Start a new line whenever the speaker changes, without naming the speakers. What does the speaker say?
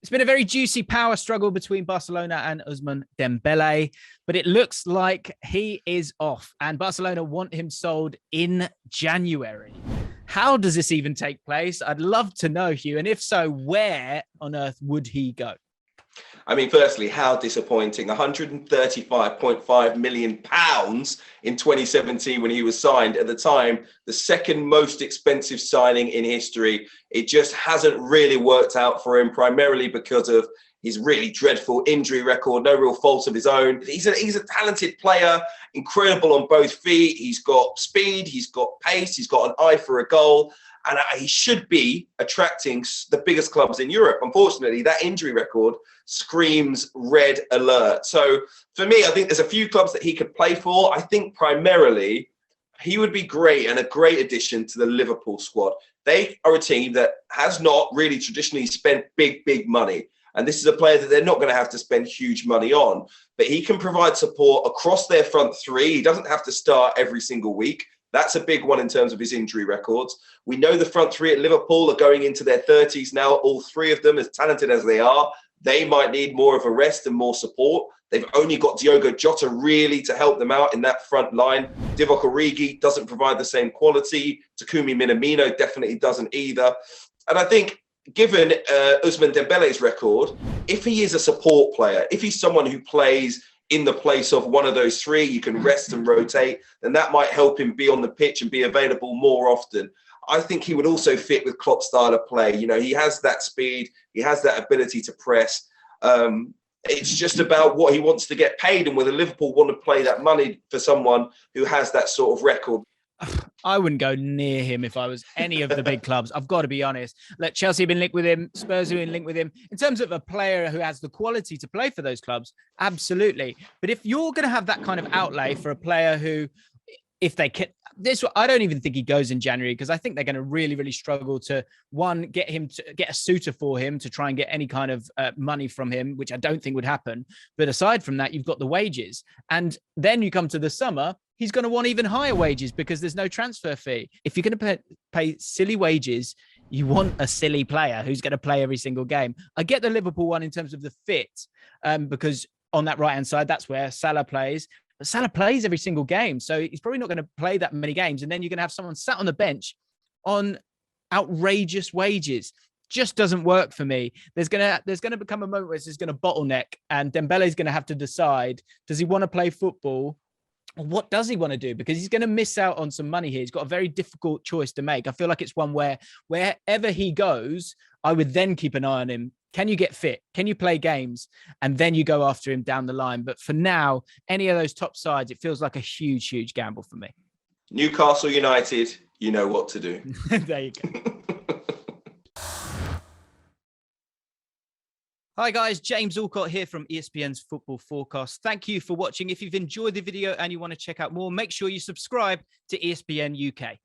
It's been a very juicy power struggle between Barcelona and Ousmane Dembele, but it looks like he is off and Barcelona want him sold in January. How does this even take place? I'd love to know, Hugh. And if so, where on earth would he go?
I mean, firstly, how disappointing. £135.5 million in 2017 when he was signed. At the time, the second most expensive signing in history. It just hasn't really worked out for him, primarily because of his really dreadful injury record, no real fault of his own. He's a talented player, incredible on both feet. He's got speed, he's got pace, he's got an eye for a goal. And he should be attracting the biggest clubs in Europe. Unfortunately, that injury record screams red alert. So for me, I think there's a few clubs that he could play for. I think primarily he would be great and a great addition to the Liverpool squad. They are a team that has not really traditionally spent big money. And this is a player that they're not going to have to spend huge money on. But he can provide support across their front three. He doesn't have to start every single week. That's a big one in terms of his injury records. We know the front three at Liverpool are going into their 30s now. All three of them, as talented as they are, they might need more of a rest and more support. They've only got Diogo Jota really to help them out in that front line. Divock Origi doesn't provide the same quality. Takumi Minamino definitely doesn't either. And I think given Ousmane Dembele's record, if he is a support player, if he's someone who plays in the place of one of those three, you can rest and rotate, then that might help him be on the pitch and be available more often. I think he would also fit with Klopp's style of play. You know, he has that speed, he has that ability to press. It's just about what he wants to get paid and whether Liverpool want to play that money for someone who has that sort of record.
I wouldn't go near him if I was any of the big clubs. I've got to be honest. Chelsea have been linked with him. Spurs have been linked with him. In terms of a player who has the quality to play for those clubs, absolutely. But if you're going to have that kind of outlay for a player who, if they can, I don't even think he goes in January because I think they're going to really struggle to, one, get a suitor for him to try and get any kind of money from him, which I don't think would happen. But aside from that, you've got the wages. And then you come to the summer, he's going to want even higher wages because there's no transfer fee. If you're going to pay silly wages, you want a silly player who's going to play every single game. I get the Liverpool one in terms of the fit because on that right-hand side, that's where Salah plays. But Salah plays every single game, so he's probably not going to play that many games. And then you're going to have someone sat on the bench on outrageous wages. Just doesn't work for me. There's going to become a moment where it's just going to bottleneck, and Dembele's going to have to decide: does he want to play football? What does he want to do? Because he's going to miss out on some money here. He's got a very difficult choice to make. I feel like it's one where wherever he goes, I would then keep an eye on him. Can you get fit? Can you play games? And then you go after him down the line. But for now, any of those top sides, it feels like a huge gamble for me.
Newcastle United, you know what to do.
There you go. Hi guys, James Alcott here from ESPN's Football Forecast. Thank you for watching. If you've enjoyed the video and you want to check out more, make sure you subscribe to ESPN UK.